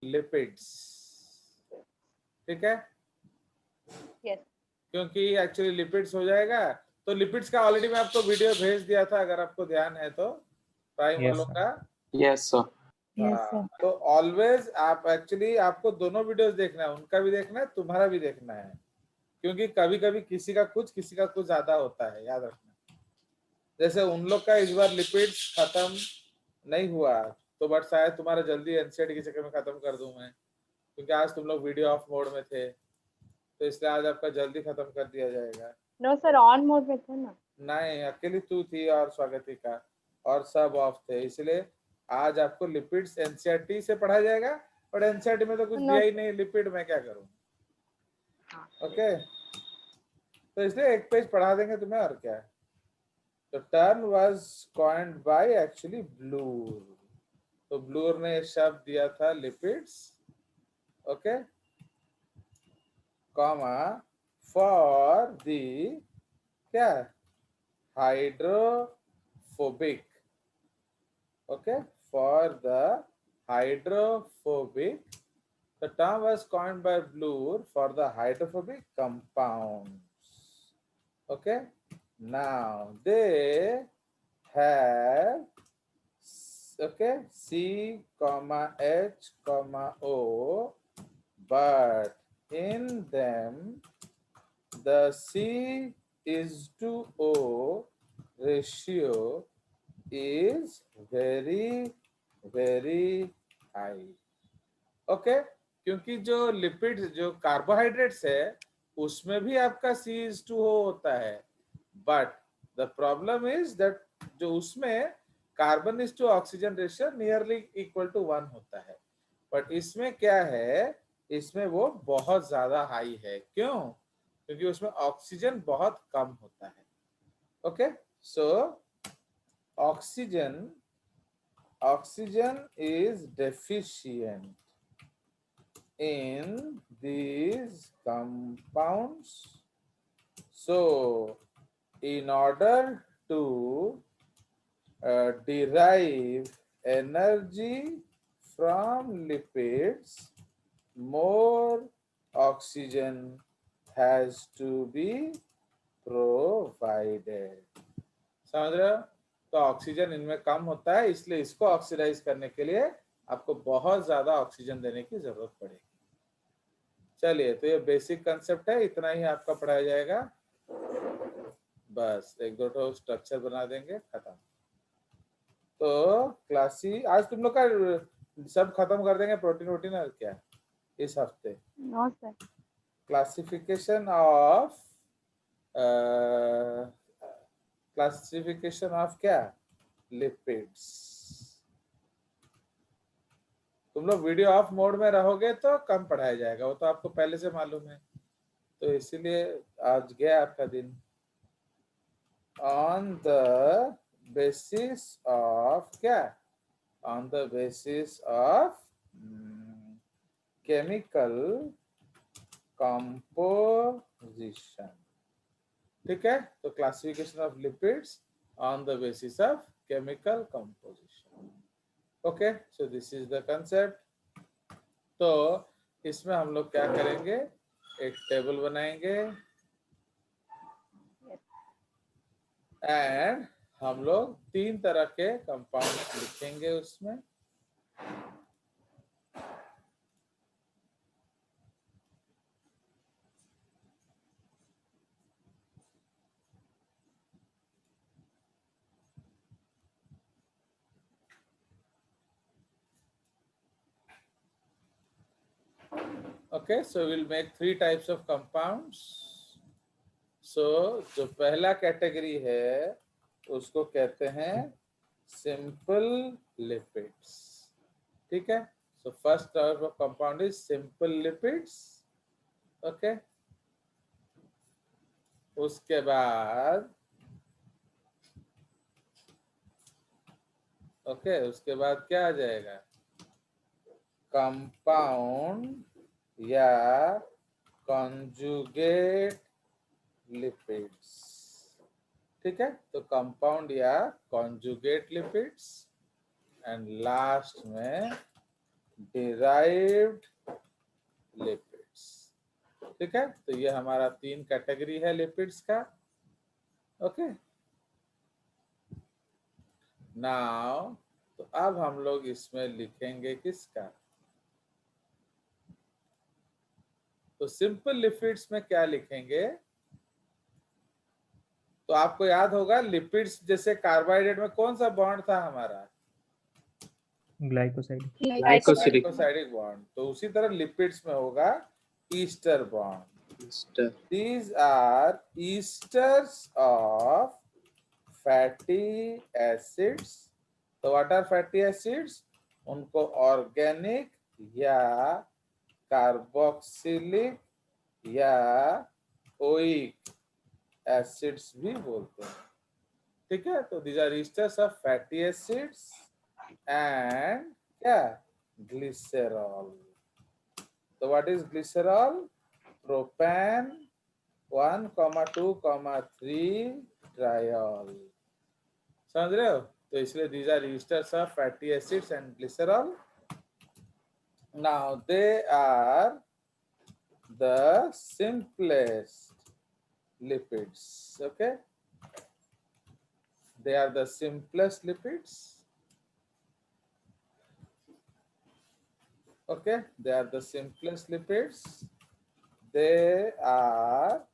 Lipids. ठीक है, Yes. क्योंकि एक्चुअली लिपिड्स हो जाएगा। तो लिपिड्स का ऑलरेडी मैं आपको वीडियो भेज दिया था, अगर आपको ध्यान है तो, प्राइम Yes, वालों sir. का। Yes, sir. Yes, हाँ, sir. तो ऑलवेज आप एक्चुअली आपको दोनों वीडियोस देखना है, उनका भी देखना है, तुम्हारा भी देखना है, क्योंकि कभी कभी किसी का कुछ ज्यादा होता है, याद रखना। जैसे उन लोग का इस बार लिपिड्स खत्म नहीं हुआ, तो बट शायद तुम्हारा जल्दी एनसीईआरटी के चक्कर में खत्म कर दूं मैं, क्योंकि आज तुम लोग वीडियो ऑफ मोड में थे, तो इसलिए आज आपका जल्दी खत्म कर दिया जाएगा। No, sir. On mode में थे ना। नहीं, अकेली तू थी और स्वागती का, और सब ऑफ थे, इसलिए आज आपको लिपिड्स एनसीईआरटी से पढ़ा जाएगा। और एनसीईआरटी में तो कुछ No, दिया ही sir. नहीं, लिपिड में क्या करूं। हाँ, ओके, तो इसलिए एक पेज पढ़ा देंगे तुम्हें, और क्या। तो term was coined by actually Bloor, तो ब्लूर ने शब्द दिया था lipids. Okay, comma for the क्या, hydrophobic. Okay, for the hydrophobic, the term was coined by Bloor for the hydrophobic compounds. Okay, now they have C comma H comma O, but in them the C is to O ratio is very high. Okay, क्योंकि जो lipids जो carbohydrates है उसमें भी आपका C/O होता है, but the problem is that जो उसमें carbon is to oxygen ratio nearly equal to 1 होता है, बट इसमें क्या है, इसमें वो बहुत ज्यादा हाई है। क्यों? क्योंकि उसमें ऑक्सीजन बहुत कम होता है। Okay, so oxygen is deficient in these compounds. So in order to derive energy from lipids, more oxygen has to be provided. समझ रहे हो? तो ऑक्सीजन इनमें कम होता है, इसलिए इसको ऑक्सीडाइज करने के लिए आपको बहुत ज्यादा ऑक्सीजन देने की जरूरत पड़ेगी। चलिए, तो ये बेसिक कंसेप्ट है, इतना ही आपका पढ़ाया जाएगा। बस एक दो ठो स्ट्रक्चर बना देंगे, खत्म। तो क्लासी आज तुम लोग का सब खत्म कर देंगे, प्रोटीन वोटीन और क्या इस हफ्ते। No, sir. क्लासिफिकेशन ऑफ क्या, लिपिड्स। तुम लोग वीडियो ऑफ मोड में रहोगे तो कम पढ़ाया जाएगा, वो तो आपको पहले से मालूम है, तो इसीलिए आज गया आपका दिन। ऑन द बेसिस ऑफ क्या, on the basis of chemical composition. ठीक है, तो classification of lipids on the basis of chemical composition. Okay, so this is the concept. तो इसमें हम लोग क्या करेंगे, एक टेबल बनाएंगे एंड हम लोग 3 तरह के कंपाउंड लिखेंगे उसमें। Okay, so we'll make 3 types of compounds. So जो पहला कैटेगरी है उसको कहते हैं सिंपल लिपिड्स। ठीक है, so first type of compound is simple lipids. Okay, उसके बाद उसके बाद क्या आ जाएगा, कंपाउंड या कॉन्जुगेट लिपिड्स। ठीक है, तो कंपाउंड या कॉन्जुगेट लिपिड्स, एंड लास्ट में डिराइव्ड लिपिड्स। ठीक है, तो ये हमारा 3 कैटेगरी है लिपिड्स का। ओके, नाउ तो अब हम लोग इसमें लिखेंगे किसका, तो सिंपल लिपिड्स में क्या लिखेंगे, तो आपको याद होगा लिपिड्स जैसे कार्बोहाइड्रेट में कौन सा बॉन्ड था हमारा, ग्लाइकोसाइड। ग्लाइकोसाइडिक बॉन्ड, तो उसी तरह लिपिड्स में होगा ester bond. These are esters of fatty acids. तो what are fatty acids? उनको ऑर्गेनिक या कार्बोक्सिलिक या ओइक एसिड्स भी बोलते हैं। ठीक है, तो these are esters of fatty acids and क्या, ग्लिसरॉल। तो what is glycerol? Propane 1,2,3 trial. समझ रहे हो, तो इसलिए these are esters of fatty acids and glycerol. Now they are the simplest lipids. Okay, they are the simplest lipids. Okay, they are the simplest lipids. They are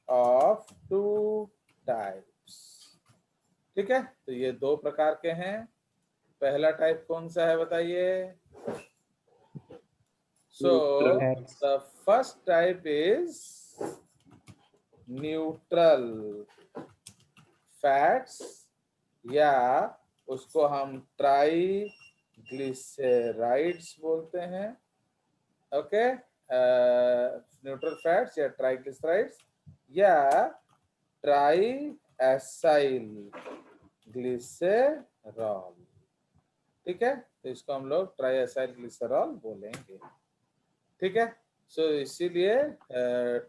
of 2 types. ठीक है, तो ये 2 प्रकार के हैं। पहला टाइप कौन सा है बताइए? So the first type is neutral fats, या उसको हम ट्राइग्लिसराइड्स बोलते हैं। ओके, न्यूट्रल फैट्स या ट्राइग्लिसराइड्स या ट्राई एसाइल ग्लिसरॉल। ठीक है, तो इसको हम लोग ट्राई एसाइल ग्लिसरॉल बोलेंगे। ठीक है, सो इसीलिए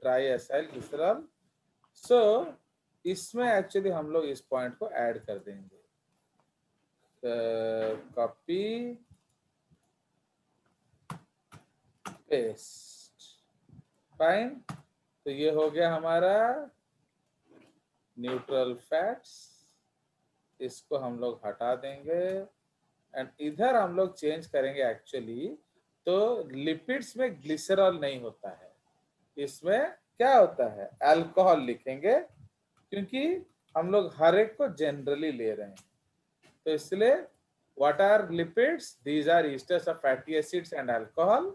ट्राई एसाइल ग्लिसरॉल। सो इसमें एक्चुअली हम लोग इस पॉइंट को ऐड कर देंगे। Copy paste, fine. तो ये हो गया हमारा न्यूट्रल फैट्स, इसको हम लोग हटा देंगे एंड इधर हम लोग चेंज करेंगे एक्चुअली। तो लिपिड्स में ग्लिसरॉल नहीं होता है, इसमें क्या होता है, अल्कोहल लिखेंगे, क्योंकि हम लोग हर एक को जनरली ले रहे हैं। तो इसलिए what are lipids? These are esters of fatty acids and alcohol.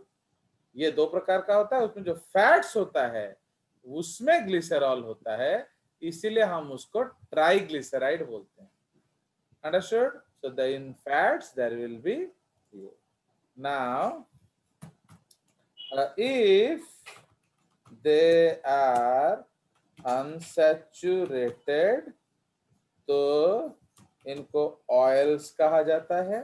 ये 2 प्रकार का होता है, उसमें जो फैट्स होता है उसमें ग्लिसरॉल होता है, इसीलिए हम उसको ट्राइग्लिसराइड बोलते हैं। Understood? So the in fats there will be now if they are unsaturated तो इनको ऑयल्स कहा जाता है।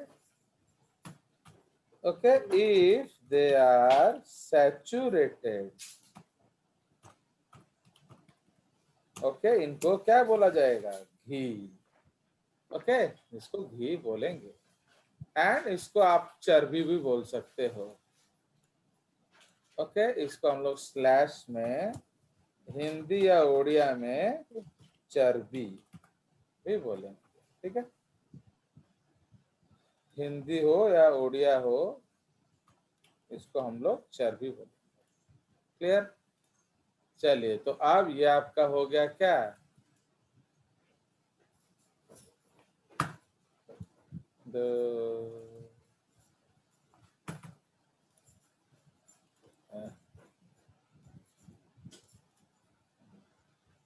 Okay, if they are saturated, okay, इनको क्या बोला जाएगा, घी। ओके, इसको घी बोलेंगे एंड इसको आप चर्बी भी बोल सकते हो। ओके, इसको हम लोग स्लैश में हिंदी या उड़िया में चर्बी भी बोलेंगे। ठीक है, हिंदी हो या उड़िया हो, इसको हम लोग चर्बी बोलेंगे। क्लियर? चलिए, तो अब ये आपका हो गया क्या,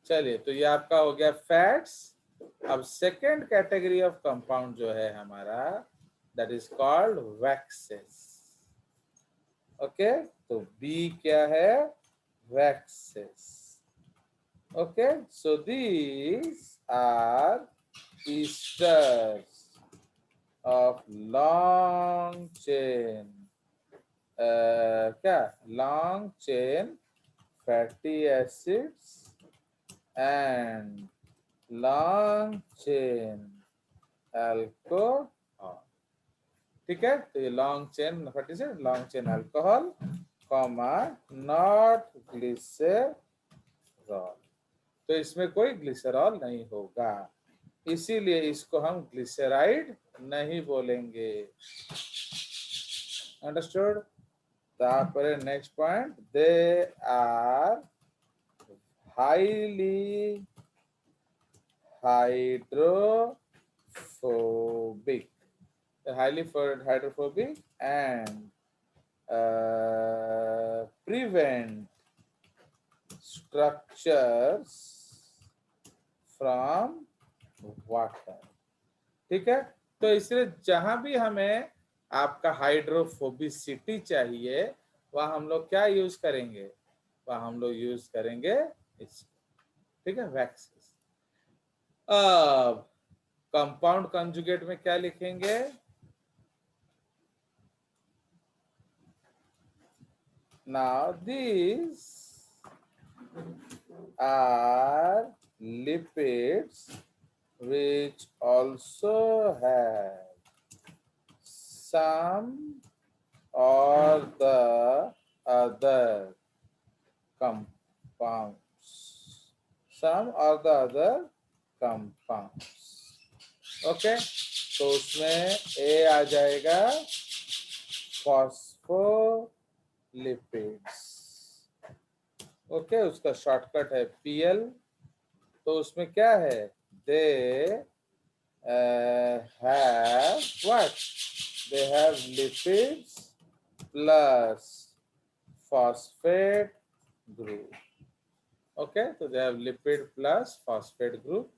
चलिए, तो ये आपका हो गया फैट्स। अब सेकेंड कैटेगरी ऑफ कंपाउंड जो है हमारा, that is called waxes. Okay, तो बी क्या है, waxes. Okay, so these are esters of long chain, क्या, long chain fatty acids and long chain alcohol. ठीक है, तो ये long chain fatty acid, long chain alcohol, comma not glycerol, तो इसमें कोई ग्लिसरॉल नहीं होगा, इसीलिए इसको हम ग्लिसराइड नहीं बोलेंगे। अंडरस्टूड? तापरे next point, they are highly hydrophobic, highly hydrophobic and prevent structures from water। ठीक है, तो इसलिए जहां भी हमें आपका हाइड्रोफोबिसिटी चाहिए वह हम लोग क्या यूज करेंगे, वह हम लोग यूज करेंगे इसको। ठीक है, वैक्सेस। अब कंपाउंड कंजुगेट में क्या लिखेंगे, now these are lipids which also have some or the other compounds, some or the other compounds। Okay, तो उसमें ए आ जाएगा फॉस्फोलिपिड्स। ओके, उसका शॉर्टकट है पीएल। तो उसमें क्या है, they have what, they have lipids plus phosphate group. Okay, तो they have lipid plus phosphate group.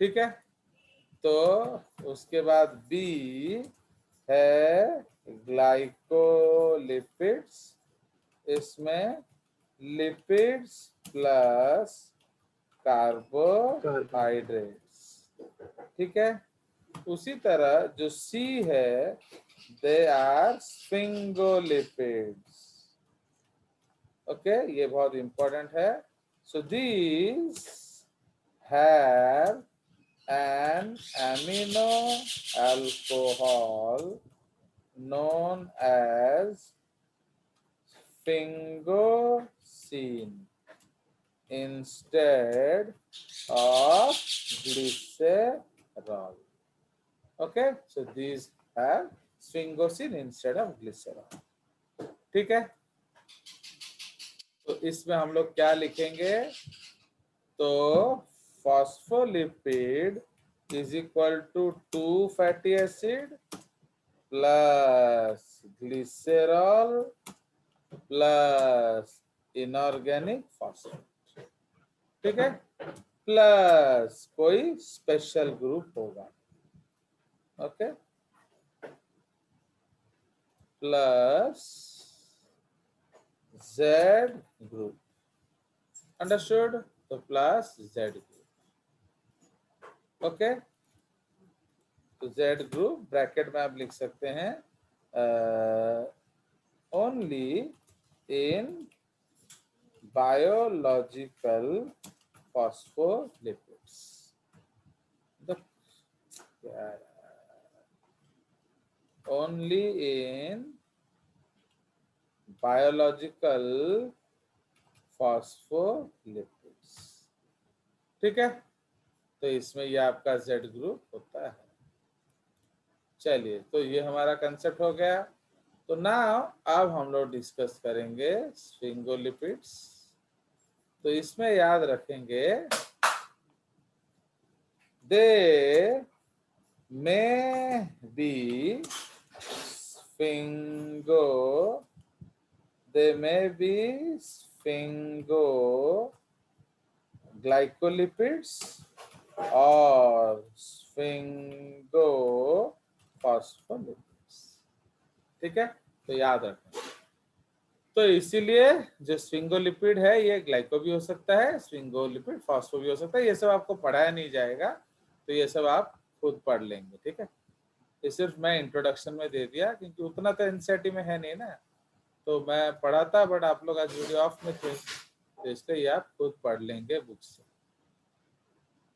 ठीक है, तो उसके बाद बी है ग्लाइकोलिपिड्स, इसमें लिपिड्स प्लस कार्बोहाइड्रेट्स। ठीक है, उसी तरह जो सी है, दे आर स्फिंगोलिपिड्स। ओके, ये बहुत इंपॉर्टेंट है। So these have an amino alcohol known as sphingosine instead of glycerol। Okay, so these have sphingosine instead of glycerol। ठीक है, तो इसमें हम लोग क्या लिखेंगे, तो phospholipid is equal to 2 fatty acid plus glycerol plus inorganic phosphate। ठीक है, प्लस कोई स्पेशल ग्रुप होगा। Okay, plus Z group. Understood? तो प्लस जेड ग्रुप। ओके, तो जेड ग्रुप ब्रैकेट में आप लिख सकते हैं only in biological phospholipids. Only in biological phospholipids. ठीक है, तो इसमें ये आपका जेड ग्रुप होता है। चलिए, तो ये हमारा कंसेप्ट हो गया। तो नाउ अब हम लोग डिस्कस करेंगे स्फिंगोलिपिड्स। तो इसमें याद रखेंगे, दे में बी स्फिंगो, दे में बी स्फिंगो ग्लाइकोलिपिड्स और स्फिंगो फॉस्फोलिपिड्स। ठीक है, तो याद रखें। तो इसीलिए जो स्फिंगोलिपिड है ये ग्लाइको भी हो सकता है, स्फिंगोलिपिड फॉस्फो भी हो सकता है। ये सब आपको पढ़ाया नहीं जाएगा, तो ये सब आप खुद पढ़ लेंगे। ठीक है, ये सिर्फ मैं इंट्रोडक्शन में दे दिया, क्योंकि उतना तो एनसीईआरटी में है नहीं ना, तो मैं पढ़ाता, बट आप लोग आज वीडियो ऑफ में थे, तो इसलिए ये आप खुद पढ़ लेंगे बुक से,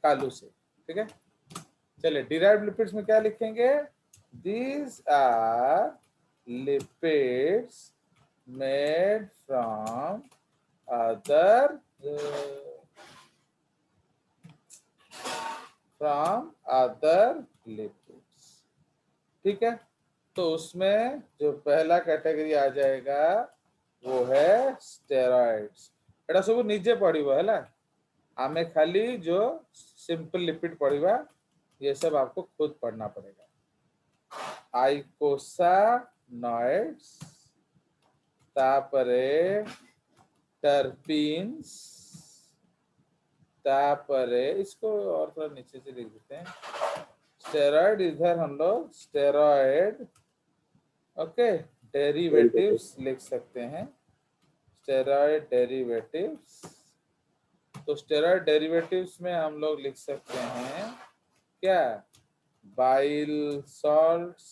कालू से। ठीक है, चलिए डिराइव्ड लिपिड्स में क्या लिखेंगे, These are lipids made from other lipids. ठीक है, तो उसमें जो पहला कैटेगरी आ जाएगा वो है स्टेरॉइड्स. एटा सब निजे पड़िबो हैला. आमे खाली जो सिंपल लिपिड पड़िबा, ये सब आपको खुद पढ़ना पड़ेगा. आइकोसानॉइड्स, तापरे टर्पीन्स, तापरे इसको और थोड़ा नीचे से लिख देते हैं. स्टेरॉइड इधर हम लोग स्टेरॉइड ओके डेरिवेटिव्स लिख सकते हैं. स्टेरॉइड डेरिवेटिव्स, तो स्टेरॉइड डेरिवेटिव्स में हम लोग लिख सकते हैं क्या, बाइल सॉल्ट्स,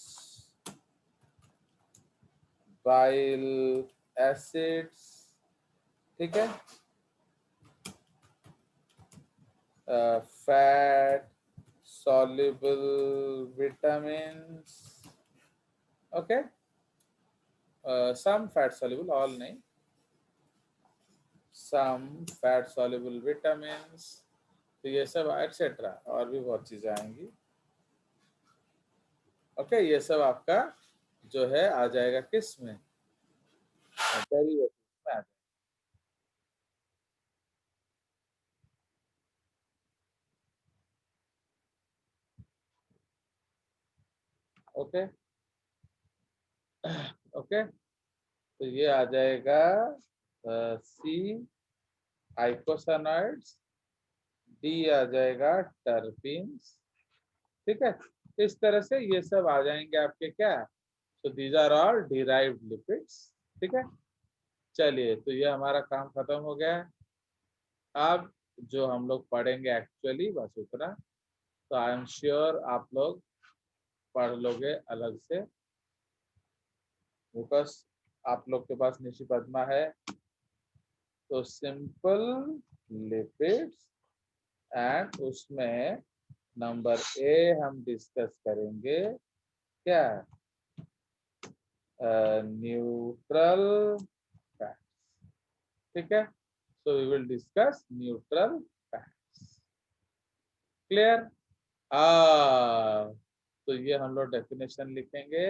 बाइल एसिड्स, ठीक है, fat soluble vitamins, okay, some fat soluble, all नहीं, some fat soluble vitamins, तो ये सब एक्सेट्रा और भी बहुत चीजें आएंगी. ओके, ये सब आपका जो है आ जाएगा किस में, डेरिवेटिव में आ जाएगा. ओके ओके, तो ये आ जाएगा सी आइकोसानॉइड्स, डी आ जाएगा टर्पीन्स. ठीक है, इस तरह से ये सब आ जाएंगे आपके क्या, तो these are all derived lipids. ठीक है, चलिए, तो ये हमारा काम खत्म हो गया है. अब जो हम लोग पढ़ेंगे एक्चुअली बस उतना, तो आई एम श्योर आप लोग पढ़ लोगे अलग से, बिकॉज आप लोग के पास निशी पद्मा है. तो सिंपल लिपिड्स, एंड उसमें नंबर ए हम डिस्कस करेंगे क्या, न्यूट्रल फैट्स. ठीक है, so we will discuss neutral fats. Clear? तो ये हम लोग डेफिनेशन लिखेंगे.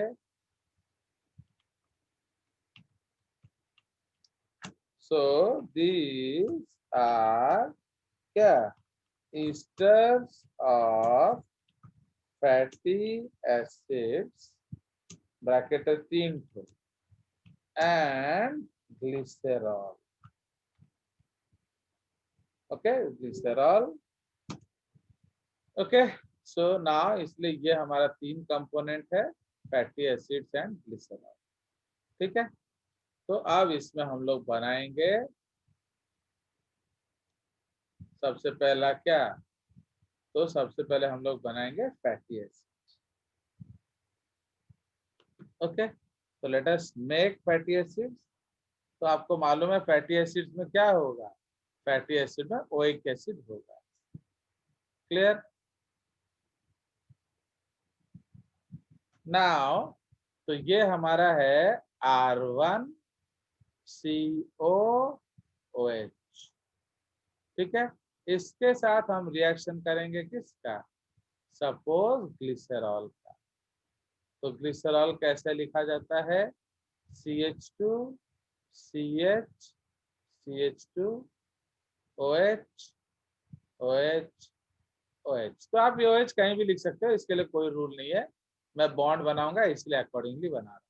So these are क्या, esters of fatty acids, bracket 3 and glycerol. Okay, glycerol. Okay, so now इसलिए ये हमारा 3 कंपोनेंट है, फैटी एसिड्स एंड ग्लिसरॉल. ठीक है, तो अब इसमें हम लोग बनाएंगे सबसे पहला क्या, तो सबसे पहले हम लोग बनाएंगे फैटी एसिड. ओके, तो let us make fatty acids. तो आपको मालूम है फैटी एसिड्स में क्या होगा, फैटी एसिड में ओइक एसिड होगा. क्लियर? नाउ तो ये हमारा है R1COOH. ठीक है, इसके साथ हम रिएक्शन करेंगे किसका, सपोज ग्लिसरॉल का. तो ग्लिसरॉल कैसे लिखा जाता है, CH2 CH CH2 OH OH OH. तो आप OH कहीं भी लिख सकते हो, इसके लिए कोई रूल नहीं है. मैं बॉन्ड बनाऊंगा इसलिए अकॉर्डिंगली बना रहा हूँ.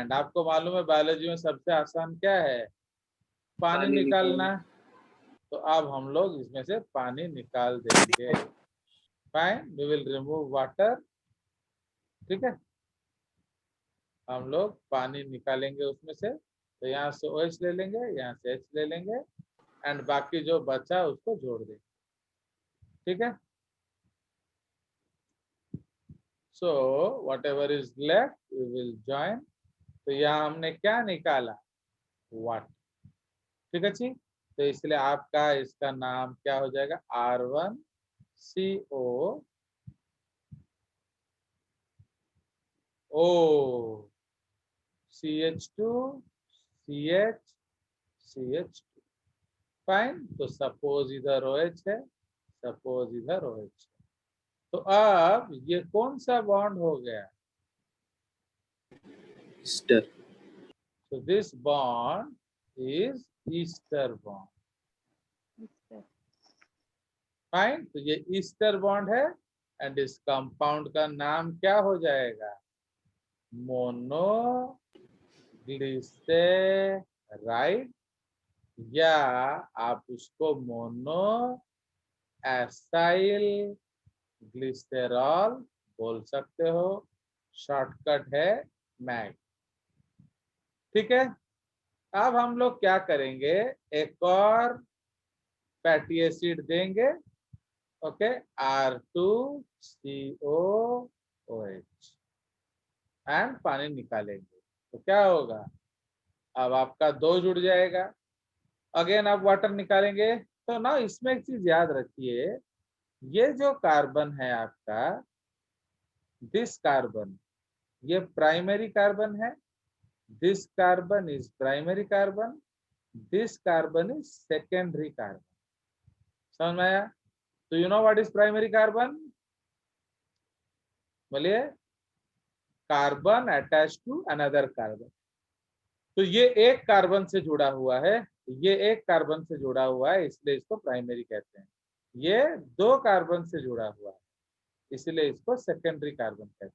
एंड आपको मालूम है बायोलॉजी में सबसे आसान क्या है, पानी निकालना. तो अब हम लोग इसमें से पानी निकाल देंगे. Fine, we will remove water. ठीक है, हम लोग पानी निकालेंगे उसमें से. तो यहाँ से OH ले लेंगे, यहाँ से H ले लेंगे, एंड बाकी जो बचा उसको जोड़ देंगे. ठीक है, so whatever is left we will join. तो यहाँ हमने क्या निकाला, वाटर. ठीक है जी, तो इसलिए आपका इसका नाम क्या हो जाएगा, R1CO O, CH2, CH, CH2. Fine. तो सपोज इधर OH है, सपोज इधर OH है। तो अब ये कौन सा बॉन्ड हो गया? Easter. So this bond is ester bond. Yes, fine. तो ये ईस्टर बॉन्ड है एंड इस कंपाउंड का नाम क्या हो जाएगा? मोनोग्लिसराइड, या आप उसको मोनो एसाइल ग्लिसरॉल बोल सकते हो। शॉर्टकट है मैग। ठीक है। अब हम लोग क्या करेंगे, एक और फैटी एसिड देंगे। ओके, R2COOH एंड पानी निकालेंगे तो क्या होगा? अब आपका 2 जुड़ जाएगा। अगेन आप वाटर निकालेंगे। तो ना इसमें एक चीज याद रखिए, ये जो कार्बन है आपका, दिस कार्बन, ये प्राइमरी कार्बन है। This carbon is primary carbon, this carbon is secondary carbon. समझ में आया? तो you know what is primary carbon? बोलिए। Carbon attach to another carbon. तो ये एक कार्बन से जुड़ा हुआ है, ये एक कार्बन से जुड़ा हुआ है, इसलिए इसको प्राइमरी कहते हैं। ये 2 कार्बन से जुड़ा हुआ है, इसलिए इसको सेकेंडरी कार्बन कहते हैं।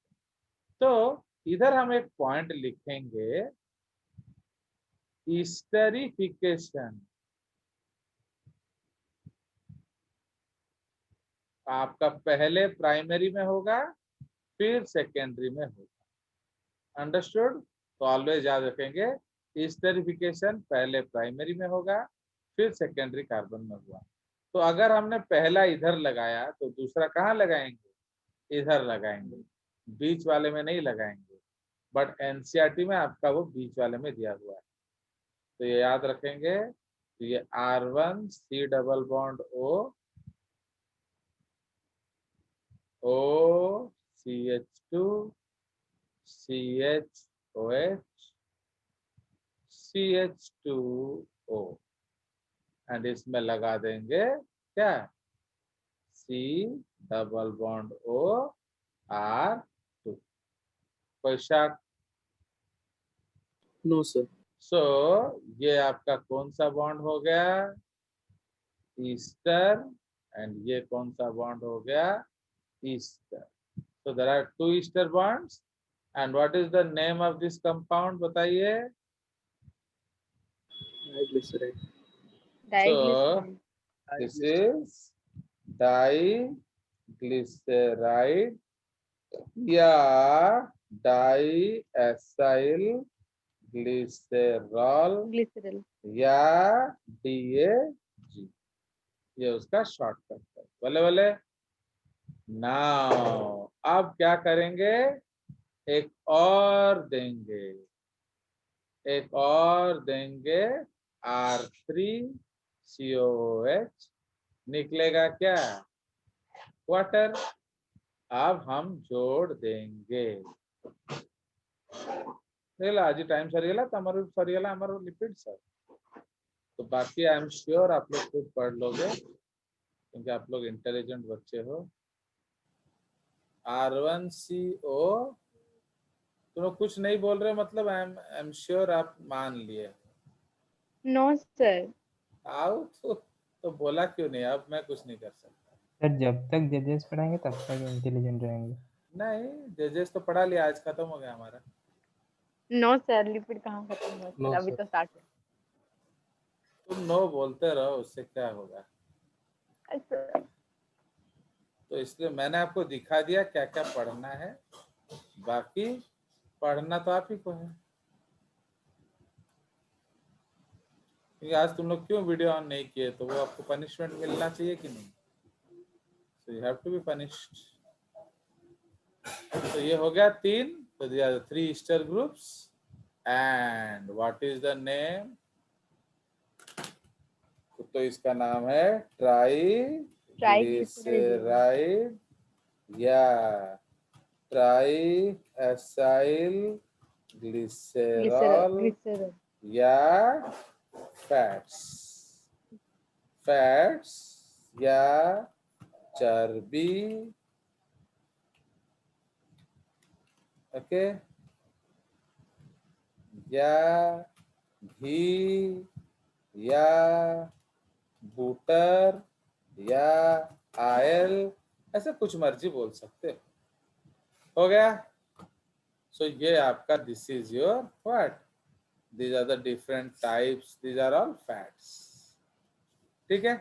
तो इधर हम एक पॉइंट लिखेंगे, ईस्टरिफिकेशन। आपका पहले प्राइमरी में होगा, फिर सेकेंडरी में होगा। अंडरस्टूड? तो ऑलवेज याद रखेंगे, ईस्टरिफिकेशन पहले प्राइमरी में होगा, फिर सेकेंडरी कार्बन में हुआ। तो अगर हमने पहला इधर लगाया तो दूसरा कहाँ लगाएंगे? इधर लगाएंगे, बीच वाले में नहीं लगाएंगे। बट एनसीईआरटी में आपका वो बीच वाले में दिया हुआ है, तो ये याद रखेंगे। तो ये R1C double bond O CH2 CHOH CH2O and इसमें लगा देंगे क्या? C double bond OR2। कोई शक? No sir. सो ये आपका कौन सा बॉन्ड हो गया? ईस्टर। एंड ये कौन सा बॉन्ड हो गया? Easter. So there are 2 ester bonds. And what is the name of this compound? बताइए। Diglyceride. So diglyceride. this is diglyceride या डाइएसाइल ग्लिसरॉल Glycerol. या DAG, ये उसका शॉर्टकट है। बोले बोले। नाउ अब क्या करेंगे, एक और देंगे, एक और देंगे, R3COOH, निकलेगा क्या? वाटर। अब हम जोड़ देंगे। आज टाइम सरीगला तमारू सरीगला हमारो लिपिड सर। तो बाकी आई एम श्योर आप लोग खुद पढ़ लोगे, क्योंकि आप लोग इंटेलिजेंट बच्चे हो। R1CO, तुम लोग कुछ नहीं बोल रहे, मतलब आई एम श्योर आप मान लिए। No, sir. आओ तो बोला क्यों नहीं? अब मैं कुछ नहीं कर सकता। सर जब तक जजेस पढ़ाएंगे तब तक इंटेलिजेंट रहेंगे। नहीं, जजेस तो पढ़ा लिया, आज खत्म हो गया हमारा। No, sir. लिपिड कहाँ खत्म हुआ No, सर? अभी sir. तो स्टार्ट हुआ। तुम नो बोलते रहो, उससे क्या होगा? अच्छा, तो इसलिए मैंने आपको दिखा दिया क्या क्या पढ़ना है, बाकी पढ़ना तो आप ही को है। क्योंकि आज तुम लोग क्यों वीडियो ऑन नहीं किए, तो वो आपको पनिशमेंट मिलना चाहिए कि नहीं? So you have to be punished. तो ये हो गया 3। तो they are 3 ester groups and what is the name? तो इसका नाम है ट्राइग्लिसराइड या ट्राइएसाइल एसाइल ग्लिसरॉल ग्लिसरॉल या फैट्स या चर्बी, ओके, या घी या बटर या ऑयल, ऐसे कुछ मर्जी बोल सकते हो गया। सो ये आपका this is your what, these are the different types, these are all fats। ठीक है,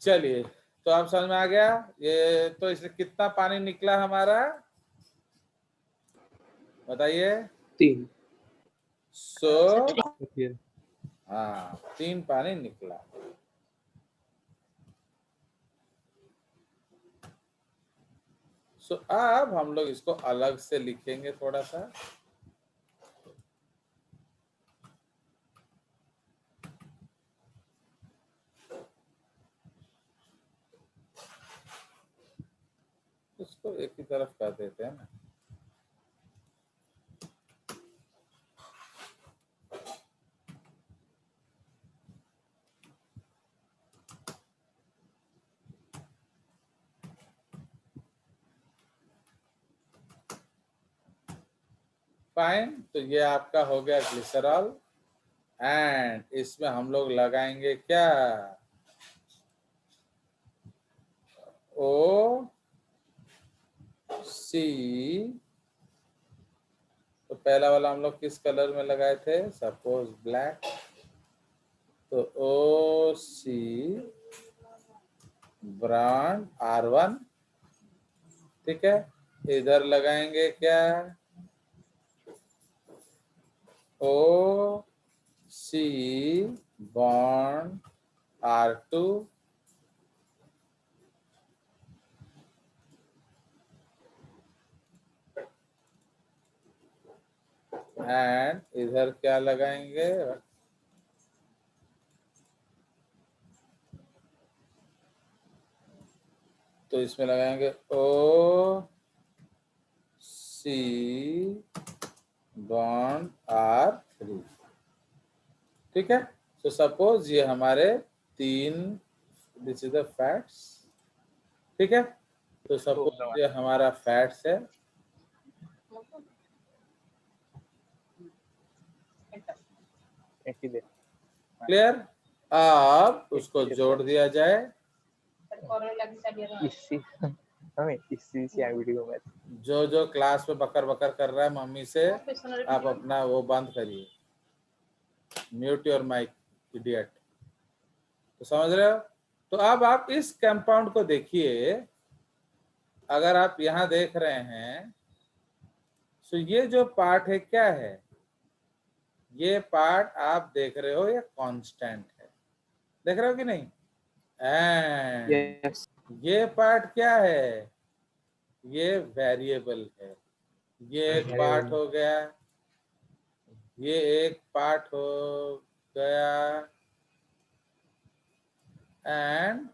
चलिए, तो आप समझ में आ गया। ये तो इसमें कितना पानी निकला हमारा, बताइए। 3। सो फिर हाँ, 3 पानी निकला। सो अब हम लोग इसको अलग से लिखेंगे थोड़ा सा। इसको एक ही तरफ कर देते हैं ना। फाइन, तो ये आपका हो गया ग्लिसरॉल। एंड इसमें हम लोग लगाएंगे क्या, ओ सी। तो पहला वाला हम लोग किस कलर में लगाए थे, सपोज ब्लैक, तो ओ सी ब्रांड R1, ठीक है। इधर लगाएंगे क्या, ओ सी बॉन्ड R2, एंड इधर क्या लगाएंगे, तो इसमें लगाएंगे ओ सी बॉन्ड R3, ठीक है। तो सपोज ये हमारे 3, दिस इज द फैट्स, ठीक है। तो सपोज ये हमारा फैट्स है, क्लियर। अब उसको जोड़ दिया जाए, जो जो क्लास में बकर बकर कर रहा है मम्मी से, आप अपना वो बंद करिए, म्यूट योर माइक इडियट। तो समझ रहे हो। तो अब आप इस कंपाउंड को देखिए, अगर आप यहां देख रहे हैं, तो ये जो पार्ट है क्या है, ये पार्ट आप देख रहे हो ये कांस्टेंट है, देख रहे हो कि नहीं। And Yes. ये पार्ट क्या है, ये वेरिएबल है। ये एक पार्ट हो गया, ये एक पार्ट हो गया, एंड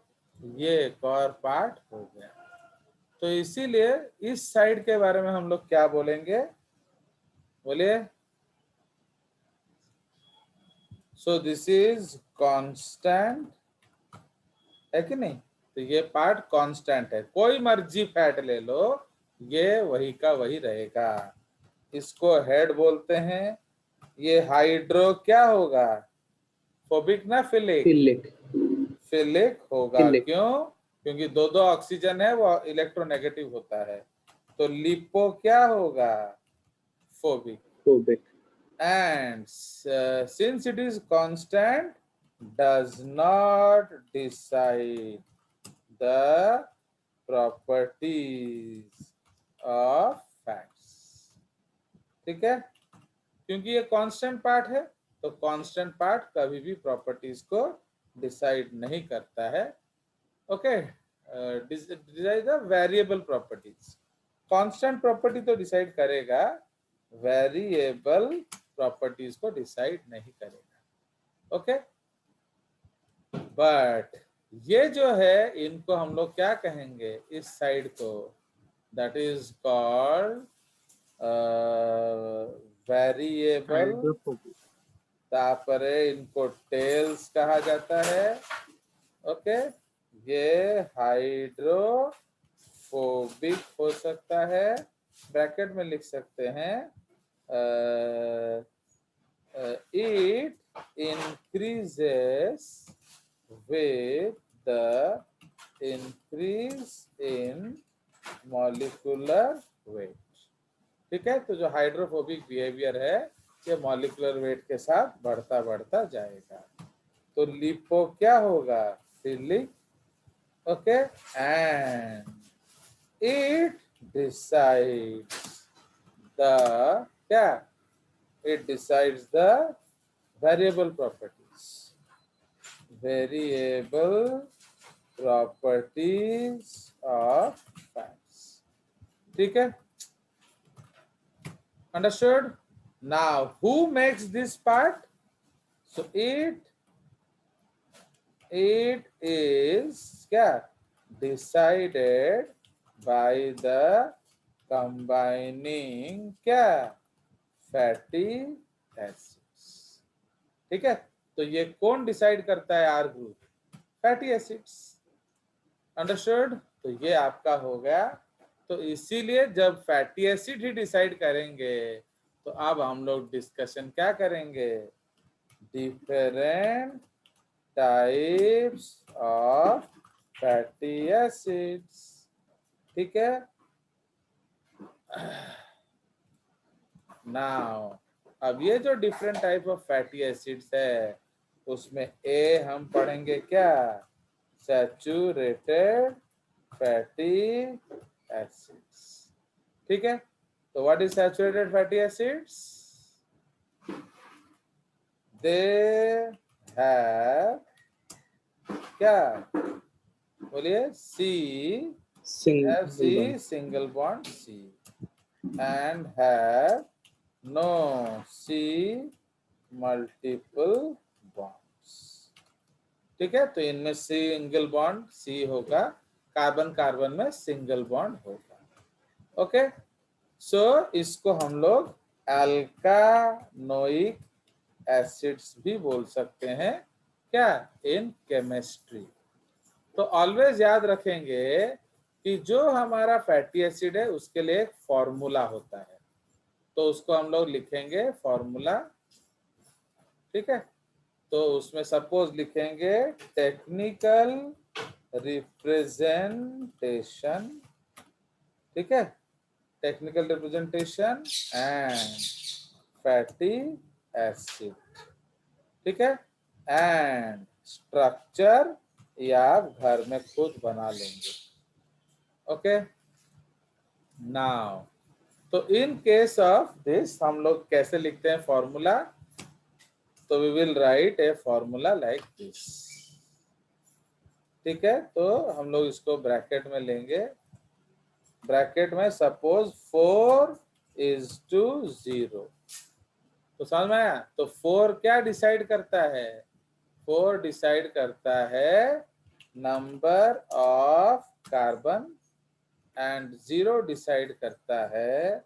ये एक और पार्ट हो गया। तो इसीलिए इस साइड के बारे में हम लोग क्या बोलेंगे, बोलिए। सो दिस इज कांस्टेंट, है कि नहीं। तो ये पार्ट कांस्टेंट है, कोई मर्जी फैट ले लो, ये वही का वही रहेगा। इसको हेड बोलते हैं। ये हाइड्रो क्या होगा, फोबिक ना फिलिक, फिलिक होगा। फिलिक। क्यों, क्योंकि दो दो ऑक्सीजन है, वो इलेक्ट्रोनेगेटिव होता है। तो लिपो क्या होगा, phobic. And since it is constant, does not decide the properties of fats, ठीक है। क्योंकि ये कांस्टेंट पार्ट है, तो कांस्टेंट पार्ट कभी भी प्रॉपर्टीज को डिसाइड नहीं करता है। Okay, decide the variable properties. Constant property तो डिसाइड करेगा, वेरिएबल प्रॉपर्टीज को डिसाइड नहीं करेगा। ओके, बट ये जो है, इनको हम लोग क्या कहेंगे, इस साइड को, that is called variable, hydrophobic, तापरे इनको टेल्स कहा जाता है। ओके, ये हाइड्रोफोबिक हो सकता है, ब्रैकेट में लिख सकते हैं it increases with the increase in molecular weight। ठीक है, तो जो हाइड्रोफोबिक बिहेवियर है ये मॉलिक्यूलर वेट के साथ बढ़ता बढ़ता जाएगा। तो लिपो क्या होगा, सिलिक। Okay, and it decides the क्या, it decides the variable properties of fats। ठीक है, understood? Now who makes this part? So it is क्या, decided by the combining क्या, फैटी एसिड्स। ठीक है, तो ये कौन डिसाइड करता है R group, fatty acids. Understood? तो ये आपका हो गया। तो इसीलिए जब फैटी एसिड ही डिसाइड करेंगे तो अब हम लोग डिस्कशन क्या करेंगे, different types of fatty acids. ठीक है, नाउ अब ये जो different type of fatty acids है उसमें ए हम पढ़ेंगे क्या, सैचुरेटेड फैटी एसिड्स। ठीक है, तो what is saturated fatty acids, they have क्या, बोलिए, C single bond C and have no C multiple bonds। ठीक है, तो इनमें सिंगल बॉन्ड सी होगा, कार्बन कार्बन में सिंगल बॉन्ड होगा। ओके, सो इसको हम लोग अल्कानोइक एसिड्स भी बोल सकते हैं क्या, इन केमिस्ट्री। तो ऑलवेज याद रखेंगे कि जो हमारा फैटी एसिड है उसके लिए एक फॉर्मूला होता है, तो उसको हम लोग लिखेंगे फॉर्मूला। ठीक है, तो उसमें सपोज लिखेंगे टेक्निकल रिप्रेजेंटेशन। ठीक है, technical representation and fatty acid. ठीक है, एंड स्ट्रक्चर या आप घर में खुद बना लेंगे। ओके, नाउ तो इन केस ऑफ दिस हम लोग कैसे लिखते हैं फॉर्मूला, तो we will write a formula like this. ठीक है, तो हम लोग इसको ब्रैकेट में लेंगे, ब्रैकेट में सपोज 4:0, तो समझ में आया। तो 4 क्या डिसाइड करता है, 4 डिसाइड करता है number of carbon and 0 decide करता है